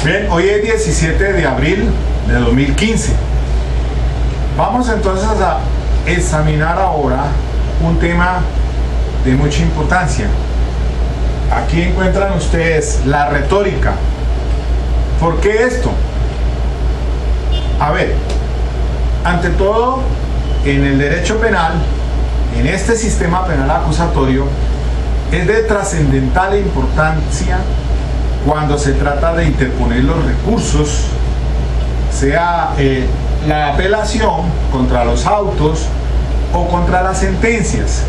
Bien, hoy es 17 de abril de 2015. Vamos entonces a examinar ahora un tema de mucha importancia. Aquí encuentran ustedes la retórica. ¿Por qué esto? A ver, ante todo, en el derecho penal, en este sistema penal acusatorio, es de trascendental importancia cuando se trata de interponer los recursos, sea la apelación contra los autos o contra las sentencias.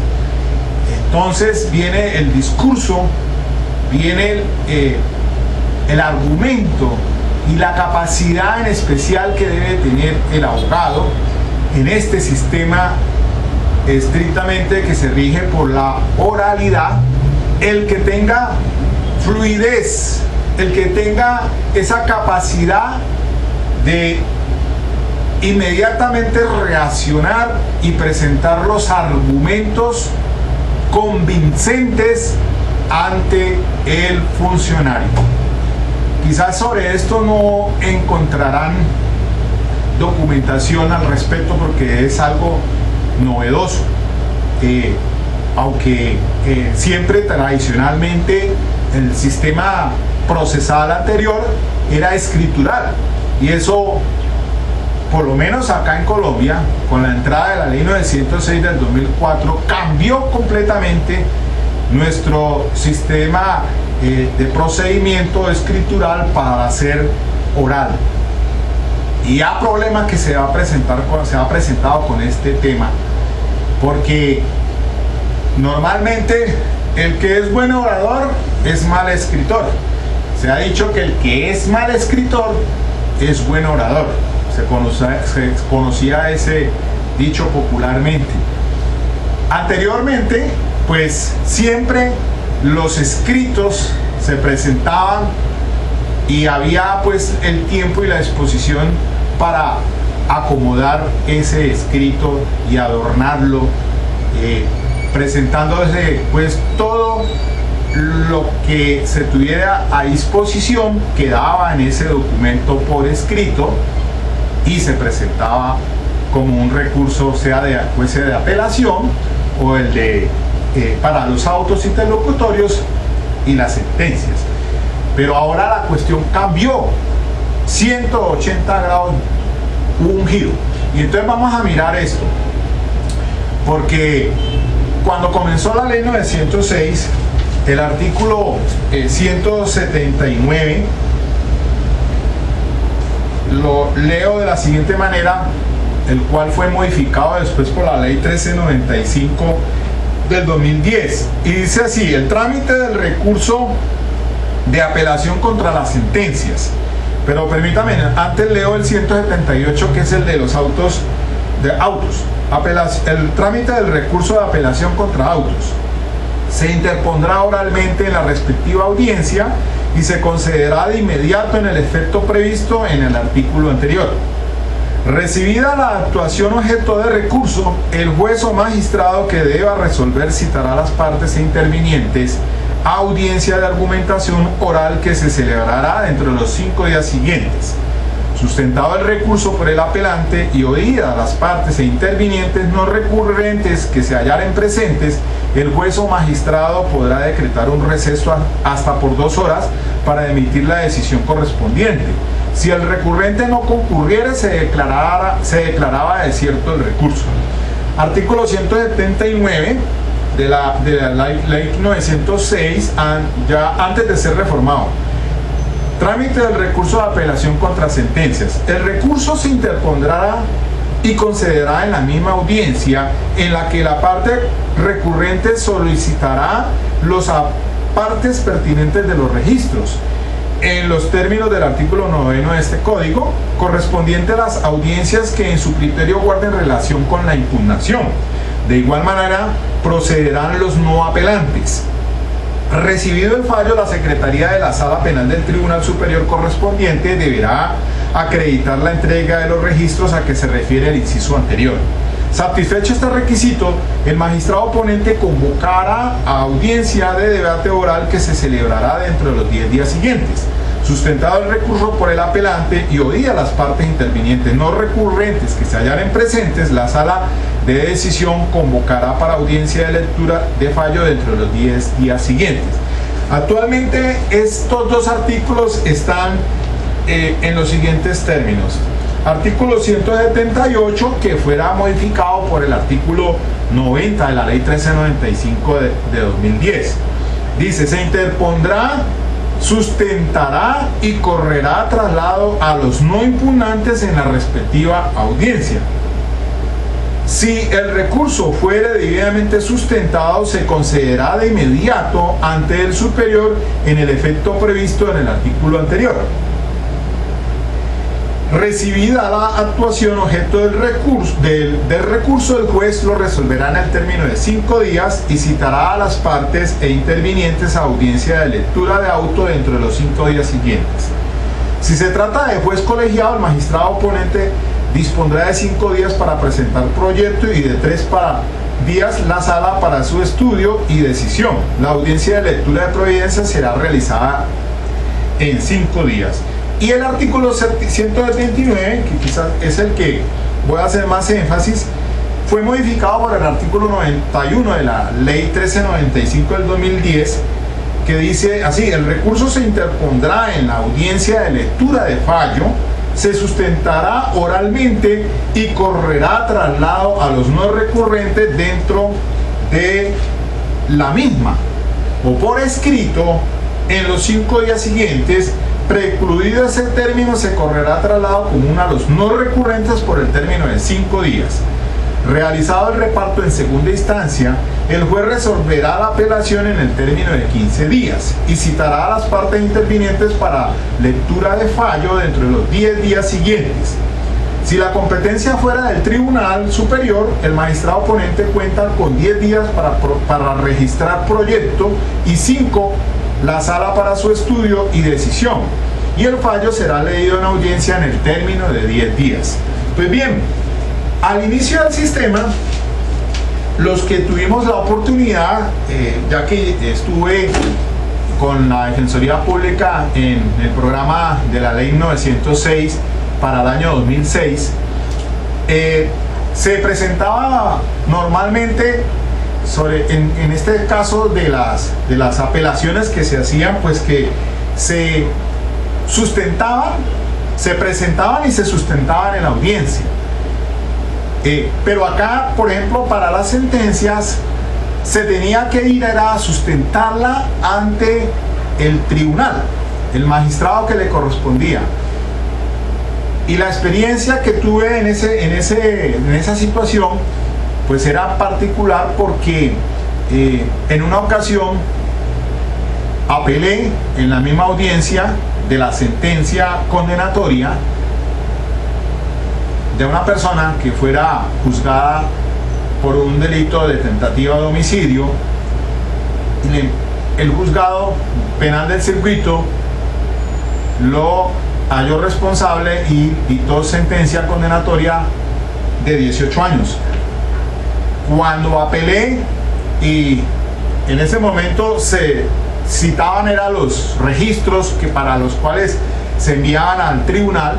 Entonces viene el discurso, viene el argumento y la capacidad en especial que debe tener el abogado en este sistema estrictamente que se rige por la oralidad, el que tenga fluidez, el que tenga esa capacidad de inmediatamente reaccionar y presentar los argumentos convincentes ante el funcionario. Quizás sobre esto no encontrarán documentación al respecto porque es algo novedoso, aunque siempre tradicionalmente el sistema procesal anterior era escritural, y eso, por lo menos acá en Colombia, con la entrada de la ley 906 del 2004, cambió completamente nuestro sistema de procedimiento escritural para hacer oral. Y hay problemas que se ha presentado con este tema, porque normalmente el que es buen orador es mal escritor. Se ha dicho que el que es mal escritor es buen orador. Se conocía ese dicho popularmente. Anteriormente, pues siempre los escritos se presentaban y había pues el tiempo y la disposición para acomodar ese escrito y adornarlo, presentándose pues todo lo que se tuviera a disposición quedaba en ese documento por escrito y se presentaba como un recurso, sea de apelación o el de para los autos interlocutorios y las sentencias. Pero ahora la cuestión cambió 180 grados, hubo un giro. Y entonces vamos a mirar esto, porque cuando comenzó la ley 906, el artículo 179 lo leo de la siguiente manera, el cual fue modificado después por la ley 1395 del 2010, y dice así: el trámite del recurso de apelación contra las sentencias. Pero permítame, antes leo el 178, que es el de los autos. El trámite del recurso de apelación contra autos se interpondrá oralmente en la respectiva audiencia y se concederá de inmediato en el efecto previsto en el artículo anterior. Recibida la actuación objeto de recurso, el juez o magistrado que deba resolver citará a las partes intervinientes a audiencia de argumentación oral que se celebrará dentro de los 5 días siguientes. Sustentado el recurso por el apelante y oídas las partes e intervinientes no recurrentes que se hallaren presentes, el juez o magistrado podrá decretar un receso hasta por 2 horas para emitir la decisión correspondiente. Si el recurrente no concurriere, se declaraba desierto el recurso. Artículo 179 de la ley 906, ya antes de ser reformado. Trámite del recurso de apelación contra sentencias. El recurso se interpondrá y concederá en la misma audiencia en la que la parte recurrente solicitará los apartes pertinentes de los registros, en los términos del artículo 9 de este código, correspondiente a las audiencias que en su criterio guarden relación con la impugnación. De igual manera, procederán los no apelantes. Recibido el fallo, la Secretaría de la Sala Penal del Tribunal Superior correspondiente deberá acreditar la entrega de los registros a que se refiere el inciso anterior. Satisfecho este requisito, el magistrado ponente convocará a audiencia de debate oral que se celebrará dentro de los 10 días siguientes. Sustentado el recurso por el apelante y oídas las partes intervinientes no recurrentes que se hallaren presentes, la sala de decisión convocará para audiencia de lectura de fallo dentro de los 10 días siguientes. Actualmente estos dos artículos están en los siguientes términos. Artículo 178, que fuera modificado por el artículo 90 de la ley 1395 de 2010. Dice: se interpondrá, sustentará y correrá traslado a los no impugnantes en la respectiva audiencia. Si el recurso fuere debidamente sustentado, se concederá de inmediato ante el superior en el efecto previsto en el artículo anterior. Recibida la actuación objeto del recurso, el juez lo resolverá en el término de 5 días y citará a las partes e intervinientes a audiencia de lectura de auto dentro de los 5 días siguientes. Si se trata de juez colegiado, el magistrado oponente dispondrá de 5 días para presentar proyecto y de 3 días la sala para su estudio y decisión. La audiencia de lectura de providencia será realizada en 5 días. Y el artículo 179, que quizás es el que voy a hacer más énfasis, fue modificado por el artículo 91 de la ley 1395 del 2010, que dice así: el recurso se interpondrá en la audiencia de lectura de fallo, se sustentará oralmente y correrá traslado a los no recurrentes dentro de la misma o por escrito en los 5 días siguientes. Precluido ese término, se correrá traslado común a los no recurrentes por el término de 5 días. Realizado el reparto en segunda instancia, el juez resolverá la apelación en el término de 15 días y citará a las partes intervinientes para lectura de fallo dentro de los 10 días siguientes. Si la competencia fuera del Tribunal Superior, el magistrado oponente cuenta con 10 días para registrar proyecto y 5 la sala para su estudio y decisión, y el fallo será leído en audiencia en el término de 10 días. Pues bien, al inicio del sistema, los que tuvimos la oportunidad, ya que estuve con la Defensoría Pública en el programa de la ley 906 para el año 2006, se presentaba normalmente en este caso de las apelaciones que se hacían, pues que se sustentaban, se presentaban y se sustentaban en la audiencia. Pero acá, por ejemplo, para las sentencias se tenía que ir a sustentarla ante el tribunal, el magistrado que le correspondía. Y la experiencia que tuve en esa situación pues era particular porque en una ocasión apelé en la misma audiencia de la sentencia condenatoria de una persona que fuera juzgada por un delito de tentativa de homicidio. El juzgado penal del circuito lo halló responsable y dictó sentencia condenatoria de 18 años. Cuando apelé, y en ese momento se citaban los registros para los cuales se enviaban al tribunal,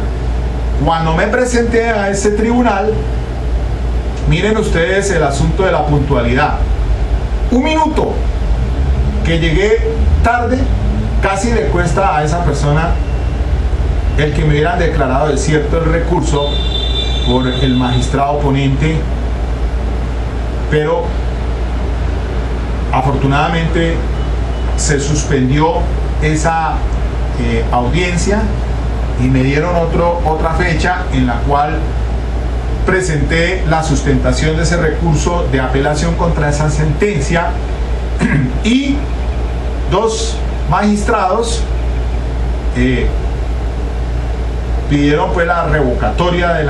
cuando me presenté a ese tribunal, miren ustedes el asunto de la puntualidad. 1 minuto que llegué tarde, casi le cuesta a esa persona el que me hubieran declarado desierto el recurso por el magistrado oponente. Pero afortunadamente se suspendió esa audiencia y me dieron otra fecha en la cual presenté la sustentación de ese recurso de apelación contra esa sentencia y 2 magistrados pidieron pues la revocatoria de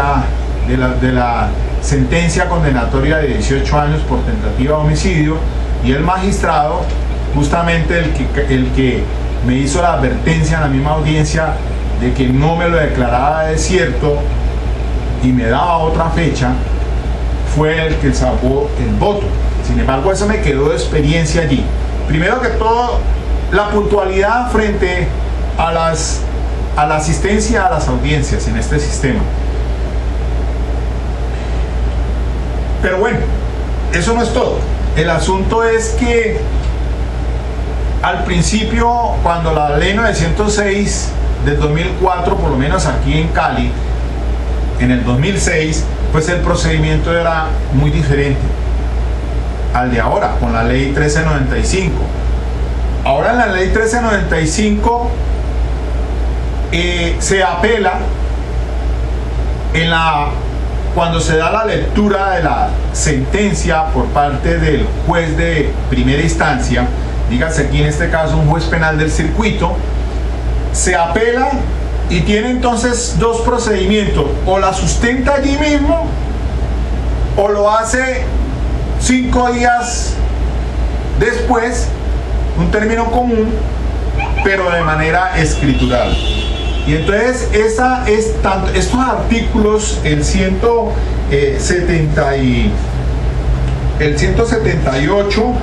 la sentencia condenatoria de 18 años por tentativa de homicidio, y el magistrado, justamente el que me hizo la advertencia en la misma audiencia de que no me lo declaraba desierto y me daba otra fecha, fue el que salvó el voto. Sin embargo, eso me quedó de experiencia allí. Primero que todo, la puntualidad frente a las a la asistencia a las audiencias en este sistema. Pero bueno, eso no es todo. El asunto es que al principio, cuando la ley 906 del 2004, por lo menos aquí en Cali, en el 2006, pues el procedimiento era muy diferente al de ahora, con la ley 1395. Ahora en la ley 1395 se apela cuando se da la lectura de la sentencia por parte del juez de primera instancia, dígase aquí en este caso un juez penal del circuito, se apela y tiene entonces dos procedimientos: o la sustenta allí mismo o lo hace 5 días después, un término común, pero de manera escritural. Y entonces estos artículos, el 178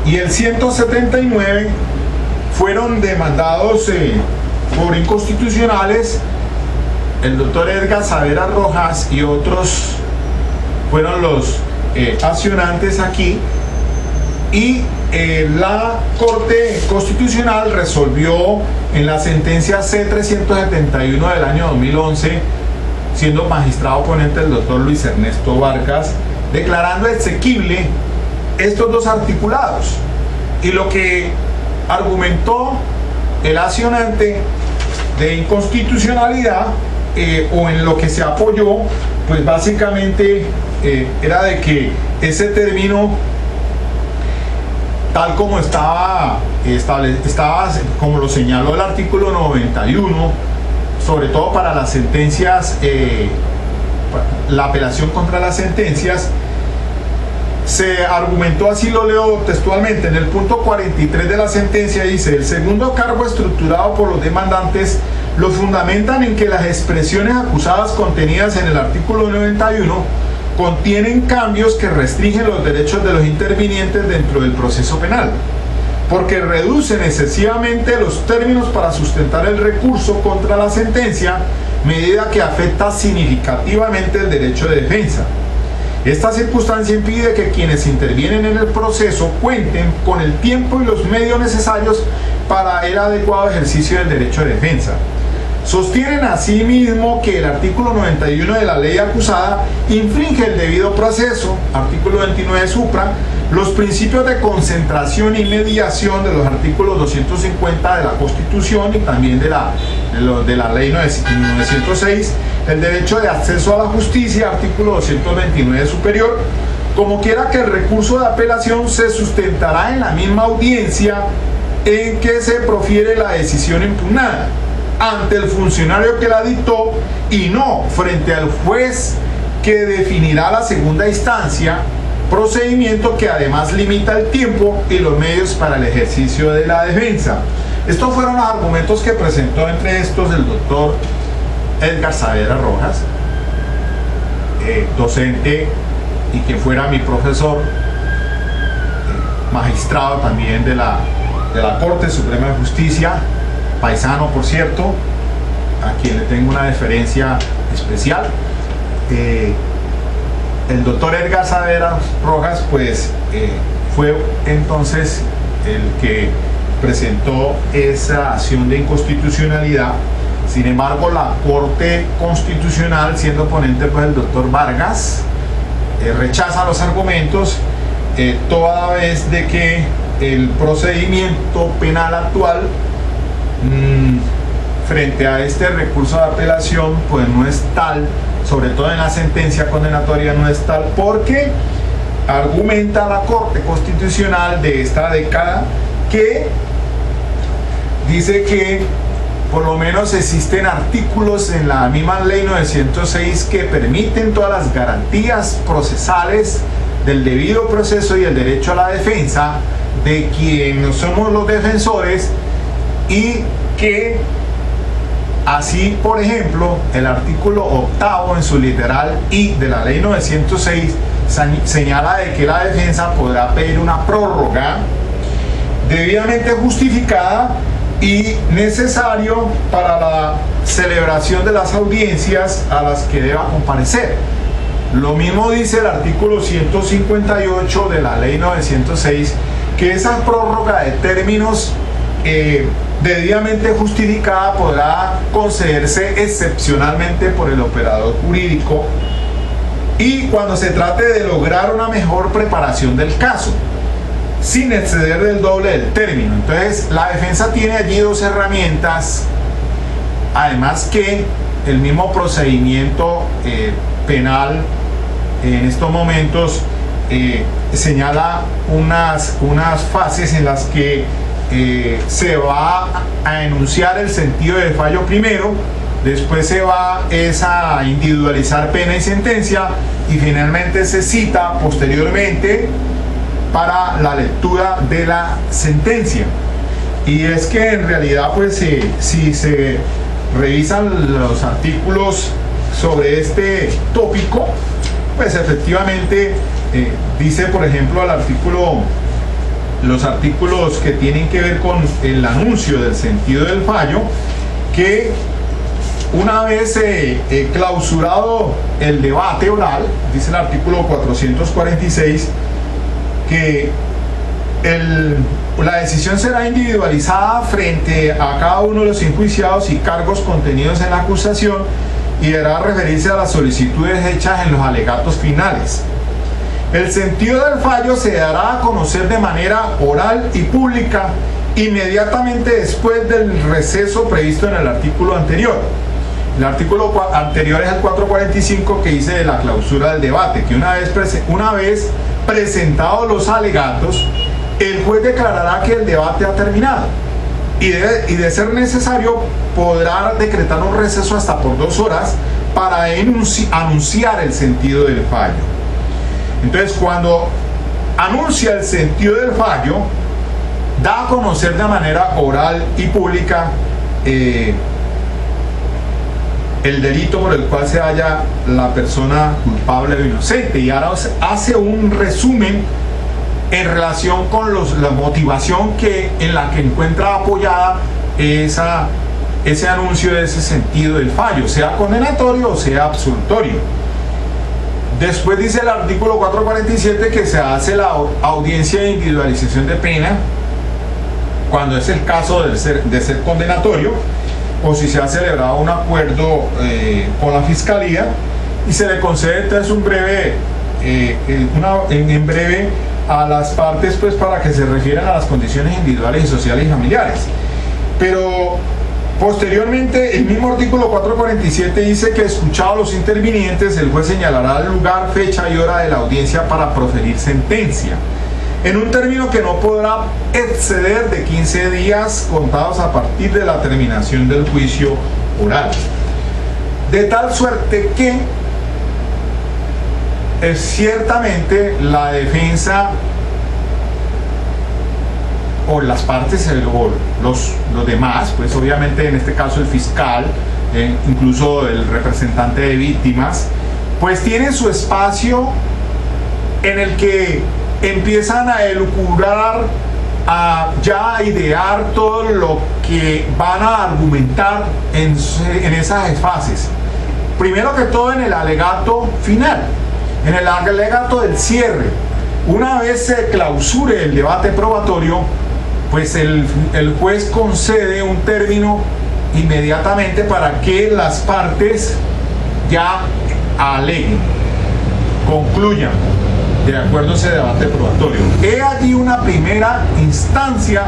y el 179, fueron demandados por inconstitucionales. El doctor Edgar Saavedra Rojas y otros fueron los accionantes aquí, y la Corte Constitucional resolvió en la sentencia C-371 del año 2011, siendo magistrado ponente el doctor Luis Ernesto Vargas, declarando exequible estos dos articulados. Y lo que argumentó el accionante de inconstitucionalidad, o en lo que se apoyó, pues básicamente era de que ese término, tal como estaba como lo señaló el artículo 91, sobre todo para las sentencias, la apelación contra las sentencias, se argumentó, así lo leo textualmente, en el punto 43 de la sentencia dice: el segundo cargo estructurado por los demandantes lo fundamentan en que las expresiones acusadas contenidas en el artículo 91 contienen cambios que restringen los derechos de los intervinientes dentro del proceso penal, porque reducen excesivamente los términos para sustentar el recurso contra la sentencia, medida que afecta significativamente el derecho de defensa. Esta circunstancia impide que quienes intervienen en el proceso cuenten con el tiempo y los medios necesarios para el adecuado ejercicio del derecho de defensa. Sostienen asimismo que el artículo 91 de la ley acusada infringe el debido proceso, artículo 29 supra, los principios de concentración y mediación de los artículos 250 de la Constitución y también de la ley 906, el derecho de acceso a la justicia, artículo 229 superior, como quiera que el recurso de apelación se sustentará en la misma audiencia en que se profiere la decisión impugnada, ante el funcionario que la dictó, y no frente al juez que definirá la segunda instancia, procedimiento que además limita el tiempo y los medios para el ejercicio de la defensa. Estos fueron los argumentos que presentó, entre estos, el doctor Edgar Saavedra Rojas, docente y que fuera mi profesor, magistrado también de la Corte Suprema de Justicia, paisano por cierto, a quien le tengo una deferencia especial. El doctor Edgar Saavedra Rojas pues fue entonces el que presentó esa acción de inconstitucionalidad. Sin embargo, la Corte Constitucional, siendo ponente pues el doctor Vargas, rechaza los argumentos, toda vez de que el procedimiento penal actual frente a este recurso de apelación pues no es tal, sobre todo en la sentencia condenatoria no es tal, porque argumenta la Corte Constitucional de esta década que dice que por lo menos existen artículos en la misma ley 906 que permiten todas las garantías procesales del debido proceso y el derecho a la defensa de quienes somos los defensores, y que así, por ejemplo, el artículo 8 en su literal I de la ley 906 señala de que la defensa podrá pedir una prórroga debidamente justificada y necesario para la celebración de las audiencias a las que deba comparecer. Lo mismo dice el artículo 158 de la ley 906, que esa prórroga de términos debidamente justificada podrá concederse excepcionalmente por el operador jurídico y cuando se trate de lograr una mejor preparación del caso, sin exceder del doble del término. Entonces, la defensa tiene allí dos herramientas, además que el mismo procedimiento penal en estos momentos señala unas fases en las que se va a enunciar el sentido del fallo primero, después se va a individualizar pena y sentencia y finalmente se cita posteriormente para la lectura de la sentencia. Y es que en realidad pues si se revisan los artículos sobre este tópico, pues efectivamente dice, por ejemplo, los artículos que tienen que ver con el anuncio del sentido del fallo, que una vez clausurado el debate oral, dice el artículo 446, que la decisión será individualizada frente a cada uno de los enjuiciados y cargos contenidos en la acusación y deberá referirse a las solicitudes hechas en los alegatos finales. El sentido del fallo se dará a conocer de manera oral y pública inmediatamente después del receso previsto en el artículo anterior. El artículo anterior es el 445, que dice de la clausura del debate, que una vez presentados los alegatos, el juez declarará que el debate ha terminado y de ser necesario podrá decretar un receso hasta por 2 horas para anunciar el sentido del fallo. Entonces, cuando anuncia el sentido del fallo, da a conocer de manera oral y pública el delito por el cual se halla la persona culpable o inocente, y ahora hace un resumen en relación con la motivación en la que encuentra apoyada ese anuncio de ese sentido del fallo, sea condenatorio o sea absolutorio. Después dice el artículo 447 que se hace la audiencia de individualización de pena cuando es el caso de ser condenatorio, o si se ha celebrado un acuerdo con la fiscalía, y se le concede entonces en breve a las partes, pues, para que se refieran a las condiciones individuales y sociales y familiares. Pero posteriormente el mismo artículo 447 dice que, escuchados los intervinientes, el juez señalará el lugar, fecha y hora de la audiencia para proferir sentencia, en un término que no podrá exceder de 15 días contados a partir de la terminación del juicio oral. De tal suerte que ciertamente la defensa o las partes o los demás, pues obviamente en este caso el fiscal, incluso el representante de víctimas, pues tienen su espacio en el que empiezan a elucubrar, ya a idear todo lo que van a argumentar en esas fases. Primero que todo en el alegato final, en el alegato del cierre. Una vez se clausure el debate probatorio, pues el juez concede un término inmediatamente para que las partes ya aleguen, concluyan de acuerdo a ese debate probatorio. He allí una primera instancia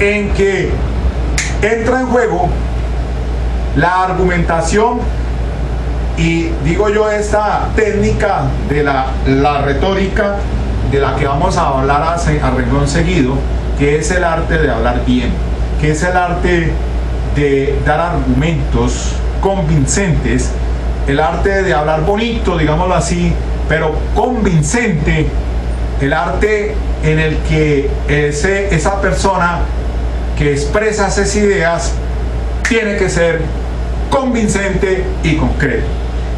en que entra en juego la argumentación y, digo yo, esta técnica de la retórica, de la que vamos a hablar a renglón seguido, que es el arte de hablar bien, que es el arte de dar argumentos convincentes, el arte de hablar bonito, digámoslo así, pero convincente, el arte en el que esa persona que expresa esas ideas tiene que ser convincente y concreto.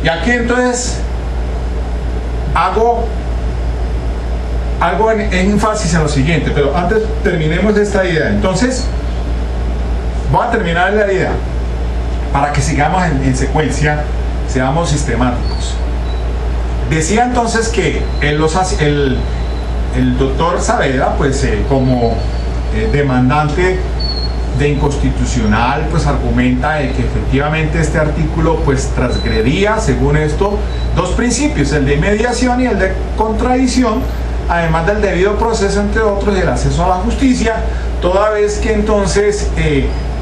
Y aquí entonces hago en énfasis en lo siguiente, pero antes terminemos esta idea. Entonces, voy a terminar la idea para que sigamos en secuencia, seamos sistemáticos. Decía entonces que el doctor Saavedra, pues como demandante de inconstitucional, pues argumenta de que efectivamente este artículo pues transgredía, según esto, dos principios, el de mediación y el de contradicción, además del debido proceso, entre otros, y el acceso a la justicia, toda vez que entonces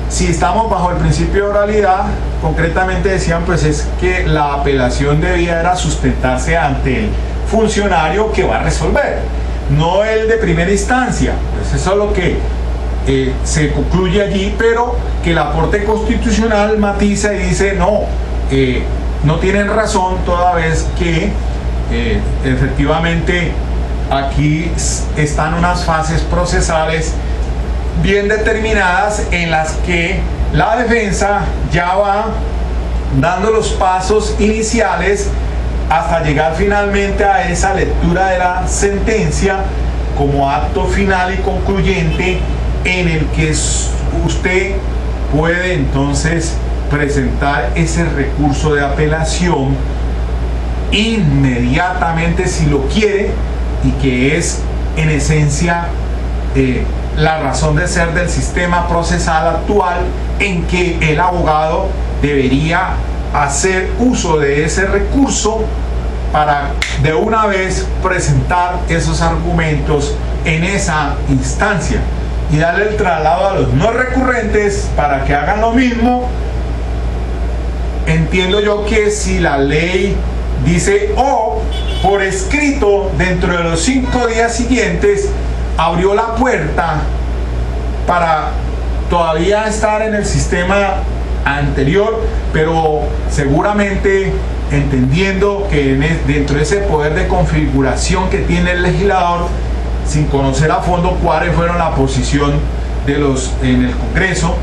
si estamos bajo el principio de oralidad, concretamente decían pues es que la apelación debiera sustentarse ante el funcionario que va a resolver, no el de primera instancia. Pues eso es lo que se concluye allí, pero que la Corte Constitucional matiza y dice no tienen razón, toda vez que efectivamente aquí están unas fases procesales bien determinadas en las que la defensa ya va dando los pasos iniciales hasta llegar finalmente a esa lectura de la sentencia como acto final y concluyente, en el que usted puede entonces presentar ese recurso de apelación inmediatamente si lo quiere, y que es en esencia la razón de ser del sistema procesal actual, en que el abogado debería hacer uso de ese recurso para de una vez presentar esos argumentos en esa instancia y darle el traslado a los no recurrentes para que hagan lo mismo. Entiendo yo que si la ley dice por escrito dentro de los 5 días siguientes, abrió la puerta para todavía estar en el sistema anterior, pero seguramente entendiendo que dentro de ese poder de configuración que tiene el legislador, sin conocer a fondo cuáles fueron la posición de los en el Congreso,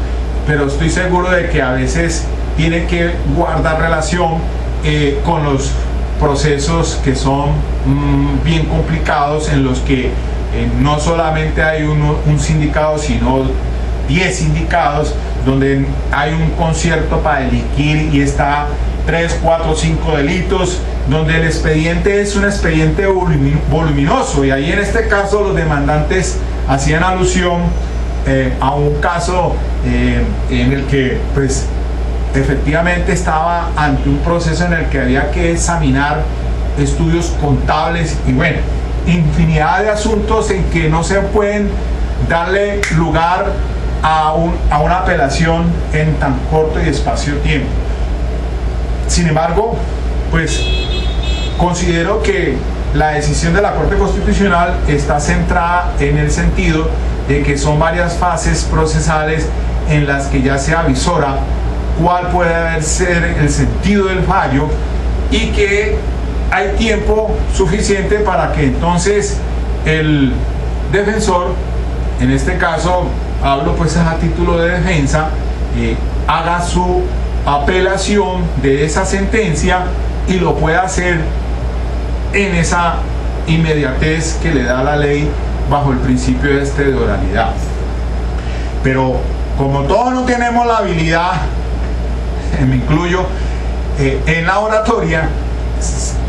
pero estoy seguro de que a veces tiene que guardar relación con los procesos que son bien complicados, en los que no solamente hay un sindicado, sino 10 sindicados, donde hay un concierto para delinquir y está 3, 4, 5 delitos, donde el expediente es un expediente voluminoso, y ahí en este caso los demandantes hacían alusión a un caso en el que pues efectivamente estaba ante un proceso en el que había que examinar estudios contables y bueno, infinidad de asuntos en que no se pueden darle lugar a una apelación en tan corto y espacio de tiempo. Sin embargo, pues considero que la decisión de la Corte Constitucional está centrada en el sentido de que son varias fases procesales en las que ya se avisora cuál puede ser el sentido del fallo, y que hay tiempo suficiente para que entonces el defensor, en este caso hablo pues a título de defensa, haga su apelación de esa sentencia y lo pueda hacer en esa inmediatez que le da la ley bajo el principio de oralidad. Pero como todos no tenemos la habilidad, me incluyo, en la oratoria,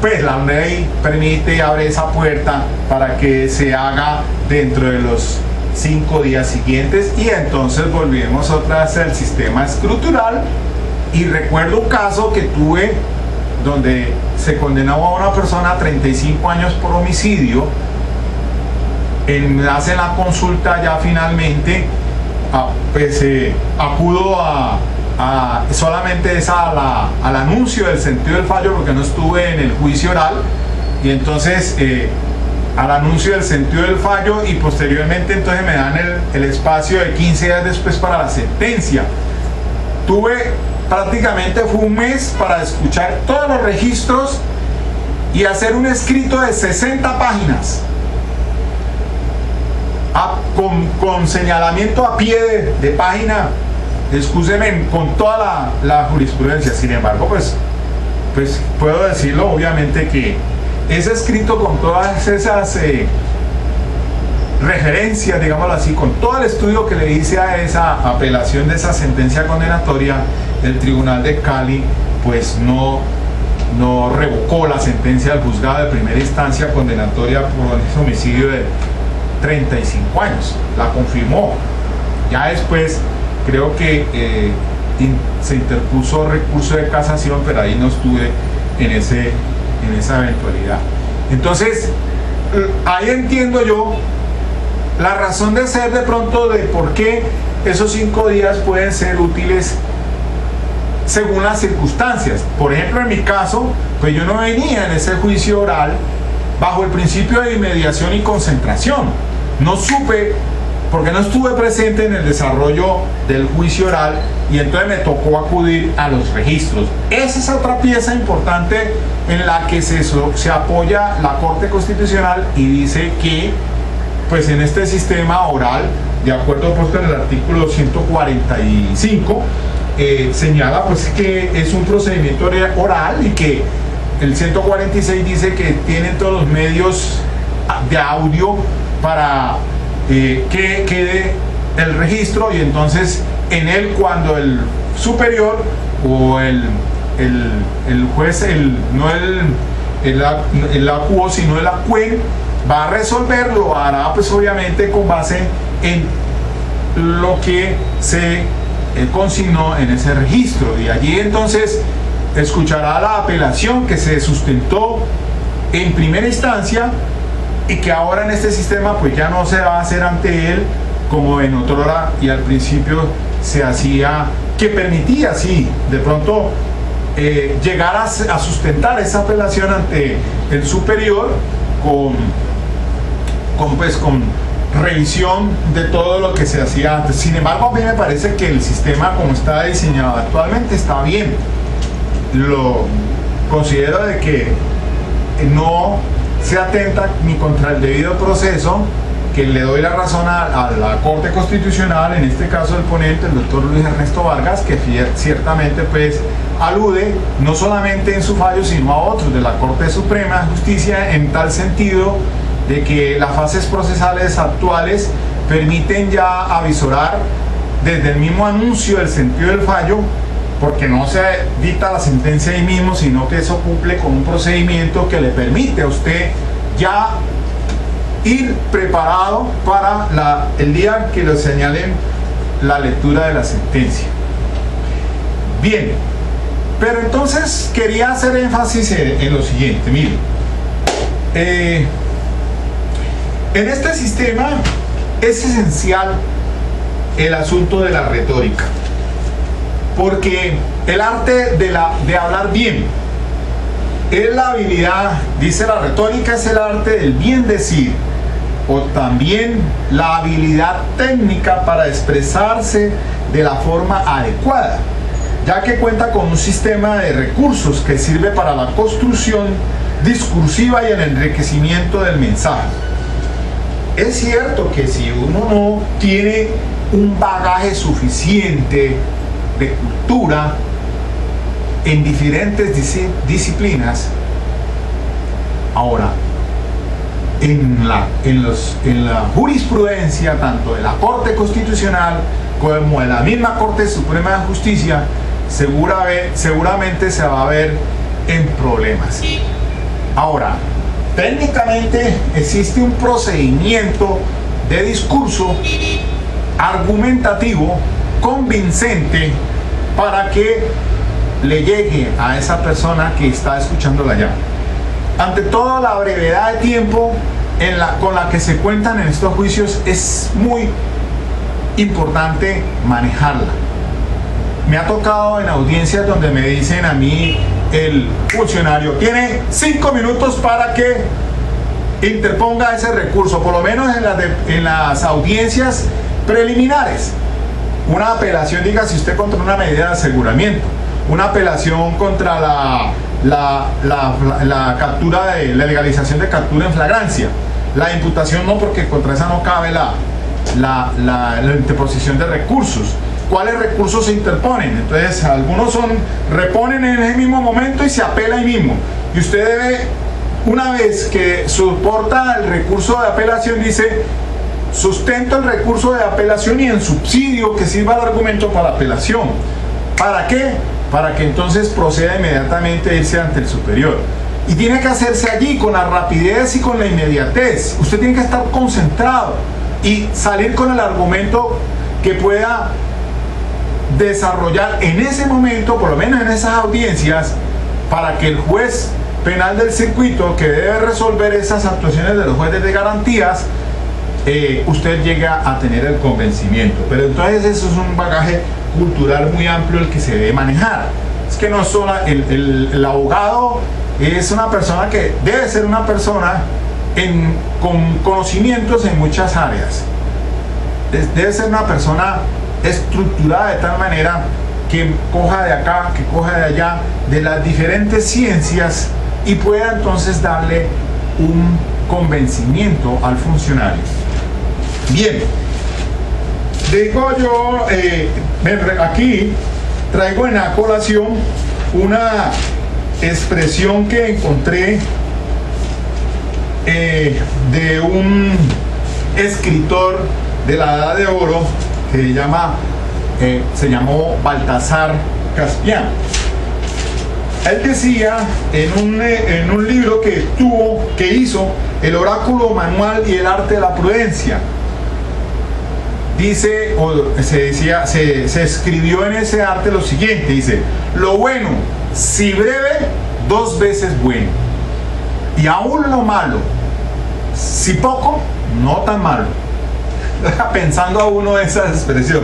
pues la ley permite y abre esa puerta para que se haga dentro de los 5 días siguientes, y entonces volvemos otra vez al sistema escrutural. Y recuerdo un caso que tuve donde se condenaba a una persona a 35 años por homicidio. Hacen la consulta ya finalmente, pues acudo solamente al anuncio del sentido del fallo, porque no estuve en el juicio oral, y entonces al anuncio del sentido del fallo, y posteriormente entonces me dan el espacio de 15 días después para la sentencia. Fue un mes para escuchar todos los registros y hacer un escrito de 60 páginas con señalamiento a pie de página, excúseme, con toda la jurisprudencia. Sin embargo, pues puedo decirlo obviamente que ese escrito con todas esas referencias, digámoslo así, con todo el estudio que le hice a esa apelación de esa sentencia condenatoria, el Tribunal de Cali pues no revocó la sentencia del juzgado de primera instancia condenatoria por ese homicidio de 35 años, la confirmó. Ya después creo que se interpuso recurso de casación, pero ahí no estuve en esa eventualidad. Entonces, ahí entiendo yo la razón de ser de pronto de por qué esos 5 días pueden ser útiles según las circunstancias. Por ejemplo, en mi caso, pues yo no venía en ese juicio oral bajo el principio de inmediación y concentración. No supe, porque no estuve presente en el desarrollo del juicio oral, y entonces me tocó acudir a los registros. Esa es otra pieza importante en la que se apoya la Corte Constitucional y dice que pues en este sistema oral, de acuerdo pues con el artículo 145, señala pues que es un procedimiento oral, y que el 146 dice que tienen todos los medios de audio para que quede el registro, y entonces en él, cuando el superior o el juez, no el acuo, sino el acuen, va a resolver, lo hará pues obviamente con base en lo que se consignó en ese registro, y allí entonces escuchará la apelación que se sustentó en primera instancia, y que ahora en este sistema pues ya no se va a hacer ante él como en otrora y al principio se hacía, que permitía sí de pronto llegar a sustentar esa apelación ante el superior con revisión de todo lo que se hacía antes. Sin embargo, a mí me parece que el sistema como está diseñado actualmente está bien. Lo considero de que no se atenta ni contra el debido proceso, que le doy la razón a la Corte Constitucional, en este caso el ponente, el doctor Luis Ernesto Vargas, que ciertamente pues alude no solamente en su fallo, sino a otros de la Corte Suprema de Justicia, en tal sentido de que las fases procesales actuales permiten ya avisorar desde el mismo anuncio del sentido del fallo, porque no se dicta la sentencia ahí mismo, sino que eso cumple con un procedimiento que le permite a usted ya ir preparado para el día que le señalen la lectura de la sentencia. Bien, pero entonces quería hacer énfasis en lo siguiente. Miren, en este sistema es esencial el asunto de la retórica, porque el arte de hablar bien es la habilidad, dice la retórica, es el arte del bien decir, o también la habilidad técnica para expresarse de la forma adecuada, ya que cuenta con un sistema de recursos que sirve para la construcción discursiva y el enriquecimiento del mensaje. Es cierto que si uno no tiene un bagaje suficiente de cultura en diferentes disciplinas, ahora en la jurisprudencia tanto de la Corte Constitucional como de la misma Corte Suprema de Justicia, seguramente se va a ver en problemas. Ahora, técnicamente existe un procedimiento de discurso argumentativo convincente para que le llegue a esa persona que está escuchando la llave. Ante todo, la brevedad de tiempo con la que se cuentan en estos juicios es muy importante manejarla. Me ha tocado en audiencias donde me dicen a mí, el funcionario tiene 5 minutos para que interponga ese recurso, por lo menos en las audiencias preliminares. Una apelación, dígase usted, contra una medida de aseguramiento, una apelación contra la captura de la legalización de captura en flagrancia. La imputación no, porque contra esa no cabe la interposición de recursos. ¿Cuáles recursos se interponen? Entonces, algunos reponen en ese mismo momento y se apela ahí mismo. Y usted debe, una vez que soporta el recurso de apelación, dice: sustento el recurso de apelación y en subsidio que sirva el argumento para la apelación. ¿Para qué? Para que entonces proceda inmediatamente a irse ante el superior. Y tiene que hacerse allí con la rapidez y con la inmediatez. Usted tiene que estar concentrado y salir con el argumento que pueda desarrollar en ese momento, por lo menos en esas audiencias, para que el juez penal del circuito, que debe resolver esas actuaciones de los jueces de garantías, usted llega a tener el convencimiento. Pero entonces eso es un bagaje cultural muy amplio el que se debe manejar. Es que no solo el abogado es una persona que debe ser una persona con conocimientos en muchas áreas. Debe ser una persona estructurada de tal manera que coja de acá, que coja de allá, de las diferentes ciencias, y pueda entonces darle un convencimiento al funcionario. Bien, digo yo, aquí traigo en la colación una expresión que encontré de un escritor de la Edad de Oro que se llamó Baltasar Caspian. Él decía en un libro que hizo, El oráculo manual y el arte de la prudencia. Dice, se escribió en ese arte lo siguiente, dice: lo bueno, si breve, 2 veces bueno, y aún lo malo, si poco, no tan malo. Pensando a uno esa expresión.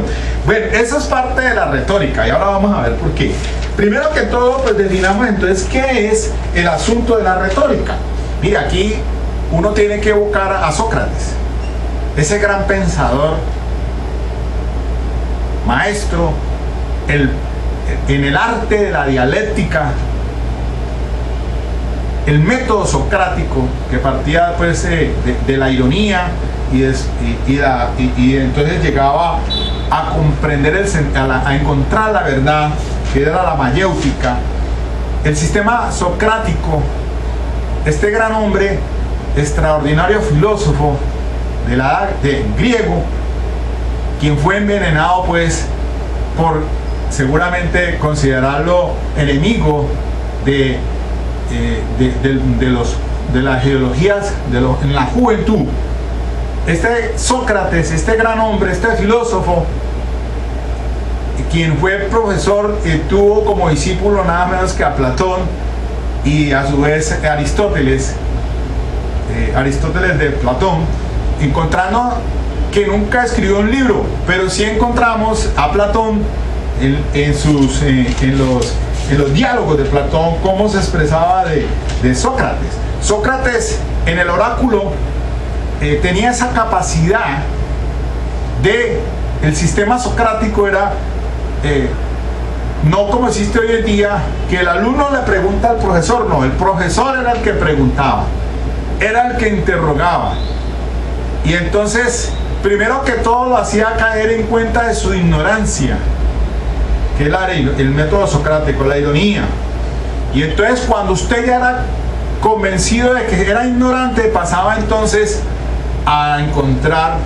Bueno, eso es parte de la retórica y ahora vamos a ver por qué. Primero que todo, pues definamos entonces qué es el asunto de la retórica. Mira, aquí uno tiene que evocar a Sócrates, ese gran pensador, maestro en el arte de la dialéctica, el método socrático que partía pues de la ironía y entonces llegaba a comprender a encontrar la verdad, que era la mayéutica. El sistema socrático, este gran hombre, extraordinario filósofo de la edad griego, quien fue envenenado pues por seguramente considerarlo enemigo de las ideologías en la juventud. Este Sócrates, este gran hombre, este filósofo, quien fue profesor, tuvo como discípulo nada menos que a Platón y a su vez Aristóteles de Platón, encontrando que nunca escribió un libro, pero sí encontramos a Platón en los diálogos de Platón, cómo se expresaba de Sócrates. Sócrates en el oráculo tenía esa capacidad el sistema socrático era no como existe hoy en día, que el alumno le pregunta al profesor. No, el profesor era el que preguntaba, era el que interrogaba, y entonces primero que todo lo hacía caer en cuenta de su ignorancia, que era el método socrático, la ironía. Y entonces cuando usted ya era convencido de que era ignorante, pasaba entonces a encontrar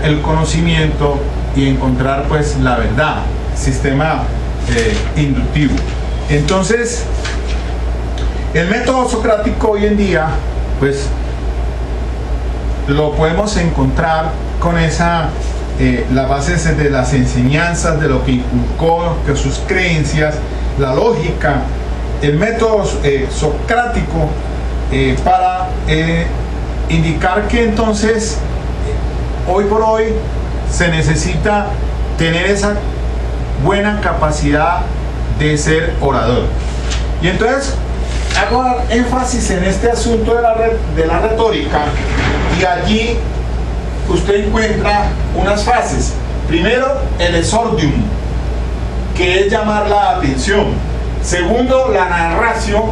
el conocimiento y encontrar pues la verdad, sistema inductivo. Entonces el método socrático hoy en día pues lo podemos encontrar con las bases de las enseñanzas, de lo que inculcó, que sus creencias, la lógica, el método socrático para indicar que entonces hoy por hoy se necesita tener esa buena capacidad de ser orador. Y entonces hago énfasis en este asunto de la retórica, y allí usted encuentra unas fases. Primero, el exordium, que es llamar la atención. Segundo, la narración,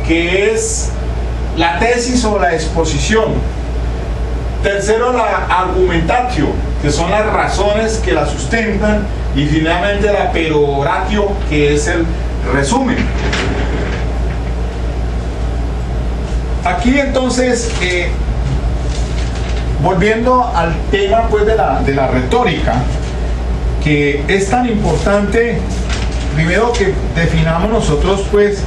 que es la tesis o la exposición. Tercero, la argumentatio, que son las razones que la sustentan. Y finalmente la peroratio, que es el resumen. Aquí entonces volviendo al tema pues de la retórica, que es tan importante, primero que definamos nosotros pues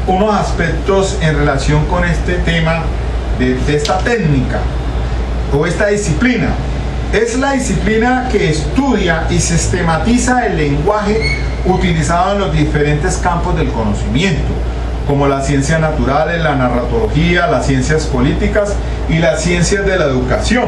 unos aspectos en relación con este tema de esta técnica o esta disciplina. Es la disciplina que estudia y sistematiza el lenguaje utilizado en los diferentes campos del conocimiento, como las ciencias naturales, la narratología, las ciencias políticas y las ciencias de la educación,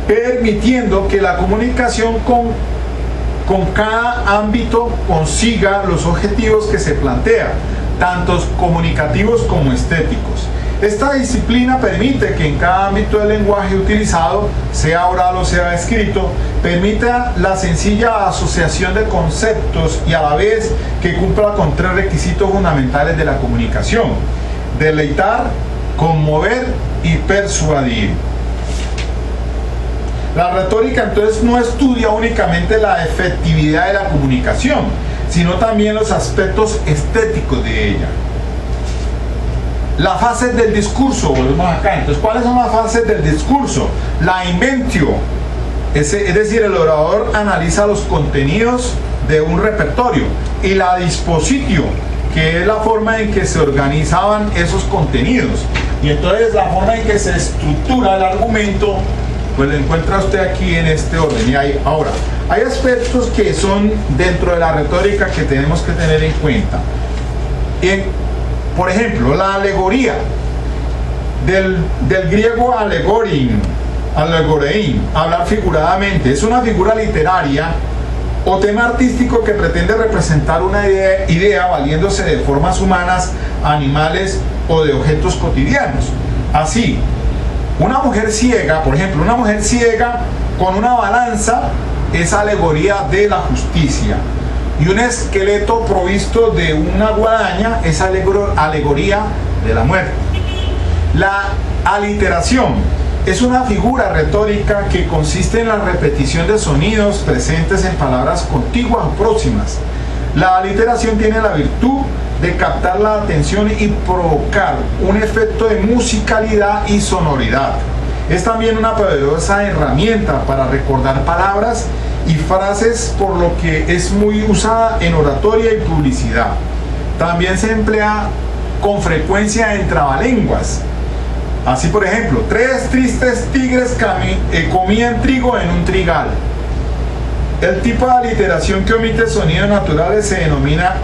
permitiendo que la comunicación con cada ámbito consiga los objetivos que se plantea, tanto comunicativos como estéticos. Esta disciplina permite que en cada ámbito del lenguaje utilizado, sea oral o sea escrito, permita la sencilla asociación de conceptos y a la vez que cumpla con 3 requisitos fundamentales de la comunicación: deleitar, conmover y persuadir. La retórica entonces no estudia únicamente la efectividad de la comunicación, sino también los aspectos estéticos de ella. Las fases del discurso, volvemos acá. Entonces, ¿cuáles son las fases del discurso? La inventio, es decir, el orador analiza los contenidos de un repertorio, y la dispositio, que es la forma en que se organizaban esos contenidos. Y entonces la forma en que se estructura el argumento, pues lo encuentra usted aquí en este orden. Y ahora, hay aspectos que son dentro de la retórica que tenemos que tener en cuenta. Por ejemplo, la alegoría, del griego alegorein, hablar figuradamente, es una figura literaria o tema artístico que pretende representar una idea valiéndose de formas humanas, animales o de objetos cotidianos. Así, una mujer ciega, por ejemplo, una mujer ciega con una balanza es alegoría de la justicia. Y un esqueleto provisto de una guadaña es alegoría de la muerte. La aliteración es una figura retórica que consiste en la repetición de sonidos presentes en palabras contiguas o próximas. La aliteración tiene la virtud de captar la atención y provocar un efecto de musicalidad y sonoridad. Es también una poderosa herramienta para recordar palabras y frases, por lo que es muy usada en oratoria y publicidad. También se emplea con frecuencia en trabalenguas. Así, por ejemplo, 3 tristes tigres comían trigo en un trigal. El tipo de aliteración que omite sonidos naturales se denomina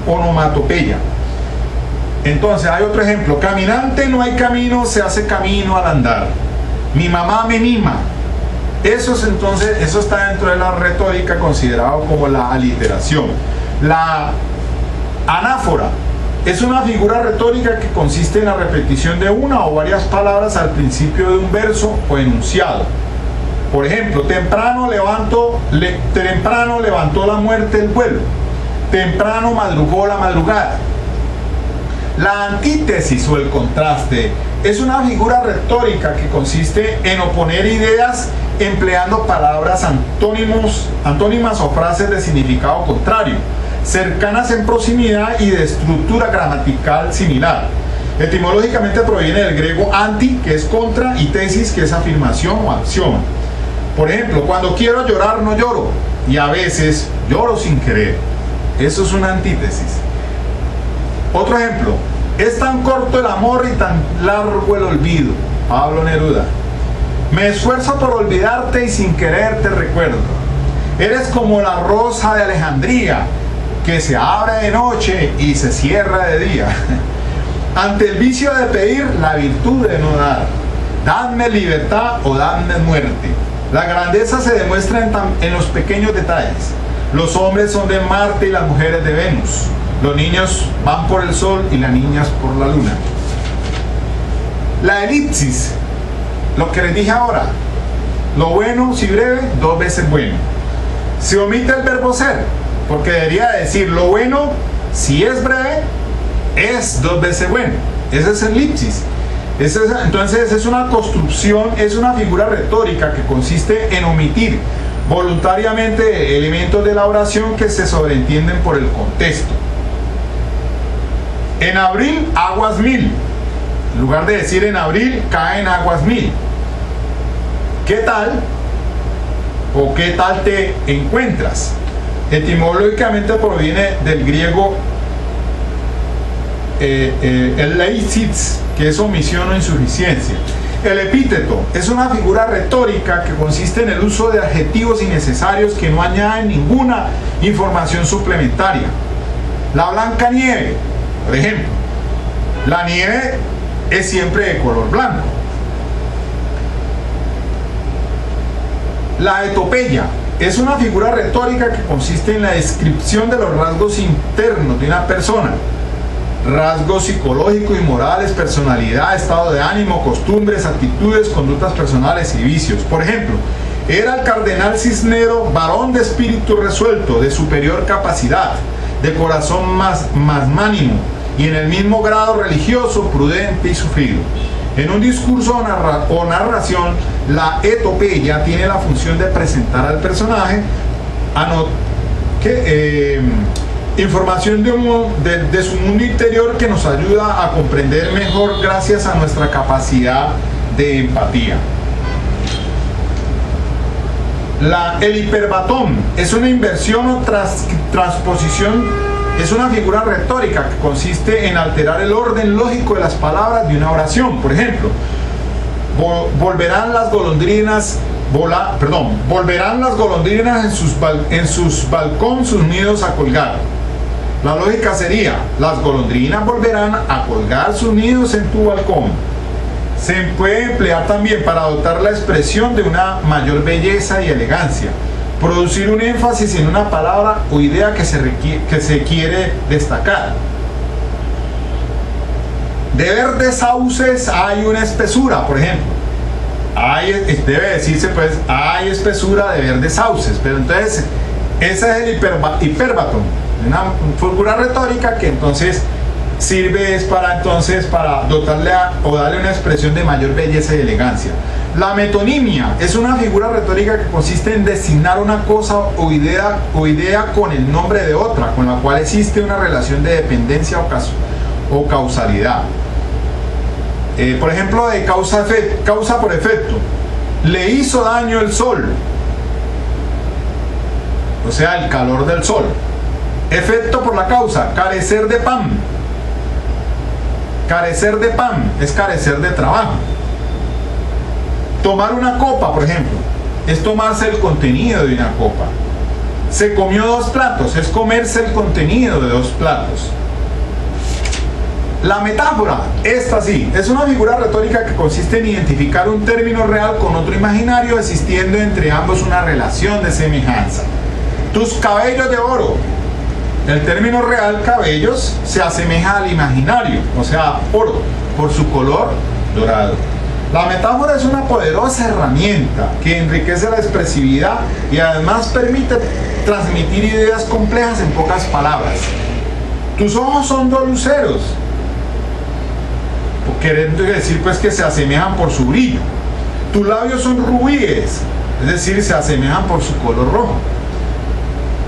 onomatopeya. Entonces, hay otro ejemplo: caminante no hay camino, se hace camino al andar. Mi mamá me mima. Eso está dentro de la retórica, considerado como la aliteración. La anáfora es una figura retórica que consiste en la repetición de una o varias palabras al principio de un verso o enunciado. Por ejemplo, temprano levantó la muerte el vuelo. Temprano madrugó la madrugada. La antítesis o el contraste es una figura retórica que consiste en oponer ideas empleando palabras antónimas o frases de significado contrario, cercanas en proximidad y de estructura gramatical similar. Etimológicamente proviene del griego anti, que es contra, y tesis, que es afirmación o acción. Por ejemplo, cuando quiero llorar no lloro, y a veces lloro sin querer. Eso es una antítesis. Otro ejemplo: es tan corto el amor y tan largo el olvido. Pablo Neruda. Me esfuerzo por olvidarte y sin querer te recuerdo. Eres como la rosa de Alejandría, que se abre de noche y se cierra de día. Ante el vicio de pedir, la virtud de no dar. Dadme libertad o dadme muerte. La grandeza se demuestra en los pequeños detalles. Los hombres son de Marte y las mujeres de Venus. Los niños van por el sol y las niñas por la luna. La elipsis, lo que les dije ahora: lo bueno, si breve, 2 veces bueno. Se omite el verbo ser, porque debería decir: lo bueno, si es breve, es 2 veces bueno. Ese es el elipsis. Entonces es una construcción, es una figura retórica que consiste en omitir voluntariamente elementos de la oración que se sobreentienden por el contexto. En abril, aguas 1000. En lugar de decir en abril caen aguas mil. ¿Qué tal? ¿O qué tal te encuentras? Etimológicamente proviene del griego el leisitz, que es omisión o insuficiencia. El epíteto es una figura retórica que consiste en el uso de adjetivos innecesarios que no añaden ninguna información suplementaria. La blanca nieve, por ejemplo. La nieve es siempre de color blanco. La etopeya es una figura retórica que consiste en la descripción de los rasgos internos de una persona. Rasgos psicológicos y morales, personalidad, estado de ánimo, costumbres, actitudes, conductas personales y vicios. Por ejemplo, era el cardenal Cisnero, varón de espíritu resuelto, de superior capacidad, de corazón más magnánimo y en el mismo grado religioso, prudente y sufrido. En un discurso o narración, la etopeya tiene la función de presentar al personaje información de su mundo interior que nos ayuda a comprender mejor gracias a nuestra capacidad de empatía. El hiperbatón es una inversión o transposición, es una figura retórica que consiste en alterar el orden lógico de las palabras de una oración. Por ejemplo, volverán las golondrinas en sus balcones sus nidos a colgar. La lógica sería, las golondrinas volverán a colgar sus nidos en tu balcón. Se puede emplear también para dotar la expresión de una mayor belleza y elegancia. Producir un énfasis en una palabra o idea que se quiere destacar. De verdes sauces hay una espesura, por ejemplo. Debe decirse pues, hay espesura de verdes sauces, pero entonces ese es el hiperbatón, una figura retórica que entonces sirve para dotarle o darle una expresión de mayor belleza y elegancia. La metonimia es una figura retórica que consiste en designar una cosa o idea con el nombre de otra, con la cual existe una relación de dependencia o causalidad. Por ejemplo, de causa por efecto. Le hizo daño el sol, o sea, el calor del sol. Efecto por la causa, carecer de pan. Carecer de pan es carecer de trabajo. Tomar una copa, por ejemplo, es tomarse el contenido de una copa. Se comió 2 platos, es comerse el contenido de 2 platos. La metáfora, esta sí, es una figura retórica que consiste en identificar un término real con otro imaginario, existiendo entre ambos una relación de semejanza. Tus cabellos de oro. El término real cabellos se asemeja al imaginario, o sea, oro, por su color dorado. La metáfora es una poderosa herramienta que enriquece la expresividad y además permite transmitir ideas complejas en pocas palabras. Tus ojos son 2 luceros, queriendo decir pues que se asemejan por su brillo. Tus labios son rubíes, es decir, se asemejan por su color rojo.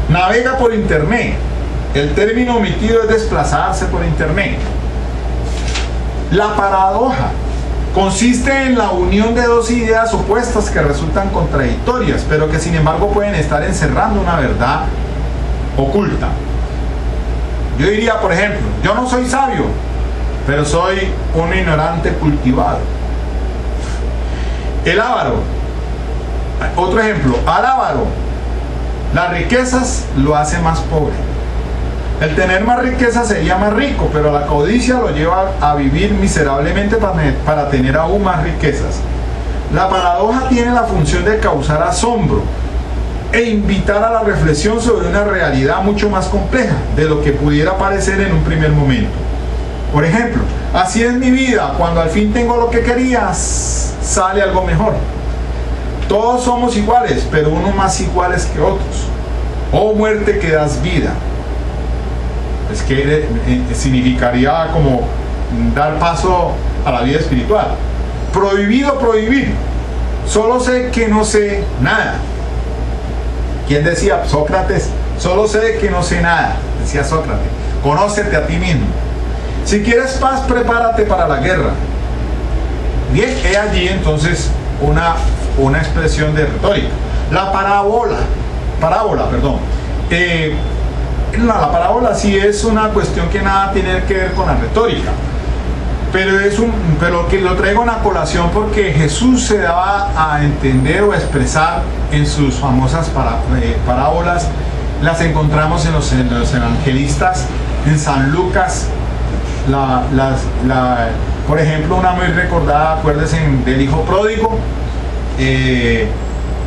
Navega por internet. El término omitido es desplazarse por internet. La paradoja consiste en la unión de 2 ideas opuestas que resultan contradictorias, pero que sin embargo pueden estar encerrando una verdad oculta. Yo diría, por ejemplo, yo no soy sabio, pero soy un ignorante cultivado. El avaro. Otro ejemplo, al avaro, las riquezas lo hace más pobre. El tener más riqueza sería más rico, pero la codicia lo lleva a vivir miserablemente para tener aún más riquezas. La paradoja tiene la función de causar asombro e invitar a la reflexión sobre una realidad mucho más compleja de lo que pudiera parecer en un primer momento. Por ejemplo, así es mi vida, cuando al fin tengo lo que quería, sale algo mejor. Todos somos iguales, pero unos más iguales que otros. Oh muerte que das vida. Es que significaría como dar paso a la vida espiritual. Prohibido prohibir. Solo sé que no sé nada. ¿Quién decía? Sócrates. Solo sé que no sé nada, decía Sócrates. Conócete a ti mismo. Si quieres paz, prepárate para la guerra. Bien, he allí entonces una expresión de retórica. La parábola, perdón. La parábola sí es una cuestión que nada tiene que ver con la retórica, pero que lo traigo en la colación porque Jesús se daba a entender o a expresar en sus famosas parábolas. Las encontramos en los evangelistas, en San Lucas, por ejemplo, una muy recordada, acuérdense, del hijo pródigo.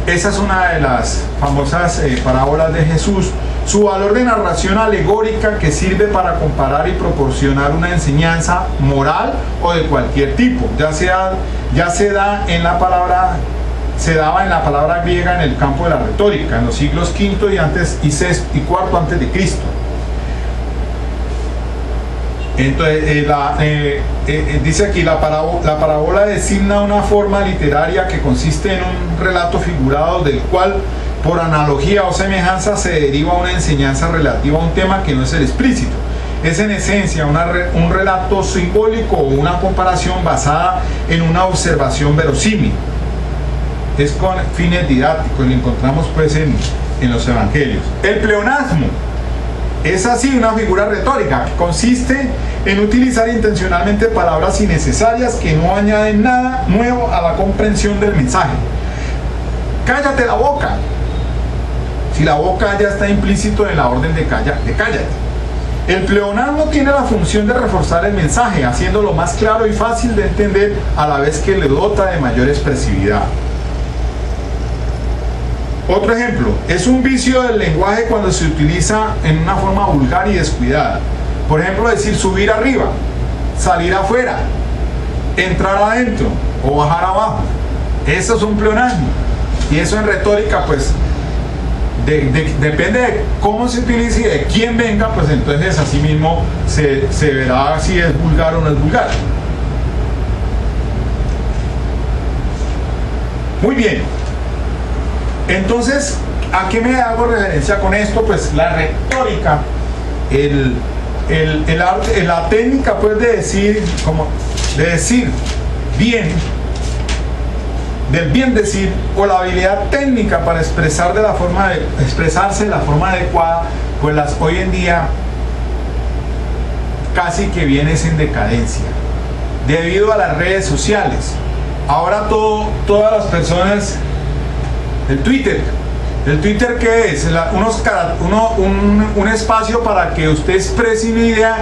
Esa es una de las famosas parábolas de Jesús. Su valor de narración alegórica que sirve para comparar y proporcionar una enseñanza moral o de cualquier tipo, se daba en la palabra griega en el campo de la retórica, en los siglos V y IV antes de Cristo. Entonces, dice aquí, la parábola designa una forma literaria que consiste en un relato figurado del cual, por analogía o semejanza, se deriva una enseñanza relativa a un tema que no es el explícito. Es en esencia un relato simbólico o una comparación basada en una observación verosímil. Es con fines didácticos, lo encontramos pues en los evangelios. El pleonasmo es así una figura retórica que consiste en utilizar intencionalmente palabras innecesarias que no añaden nada nuevo a la comprensión del mensaje. Cállate la boca. Si la boca ya está implícito en la orden de cállate. El pleonasmo tiene la función de reforzar el mensaje, haciéndolo más claro y fácil de entender a la vez que le dota de mayor expresividad. Otro ejemplo, es un vicio del lenguaje cuando se utiliza en una forma vulgar y descuidada. Por ejemplo, decir subir arriba, salir afuera, entrar adentro o bajar abajo. Eso es un pleonasmo. Y eso en retórica, pues, depende de cómo se utilice y de quién venga, pues entonces así mismo se verá si es vulgar o no es vulgar. Muy bien. Entonces, ¿a qué me hago referencia con esto? Pues la retórica, el arte, la técnica pues de decir bien, del bien decir, o la habilidad técnica para expresarse de la forma adecuada, pues hoy en día casi que viene en decadencia debido a las redes sociales. Ahora todas las personas, ¿el Twitter qué es? Un espacio para que usted exprese una idea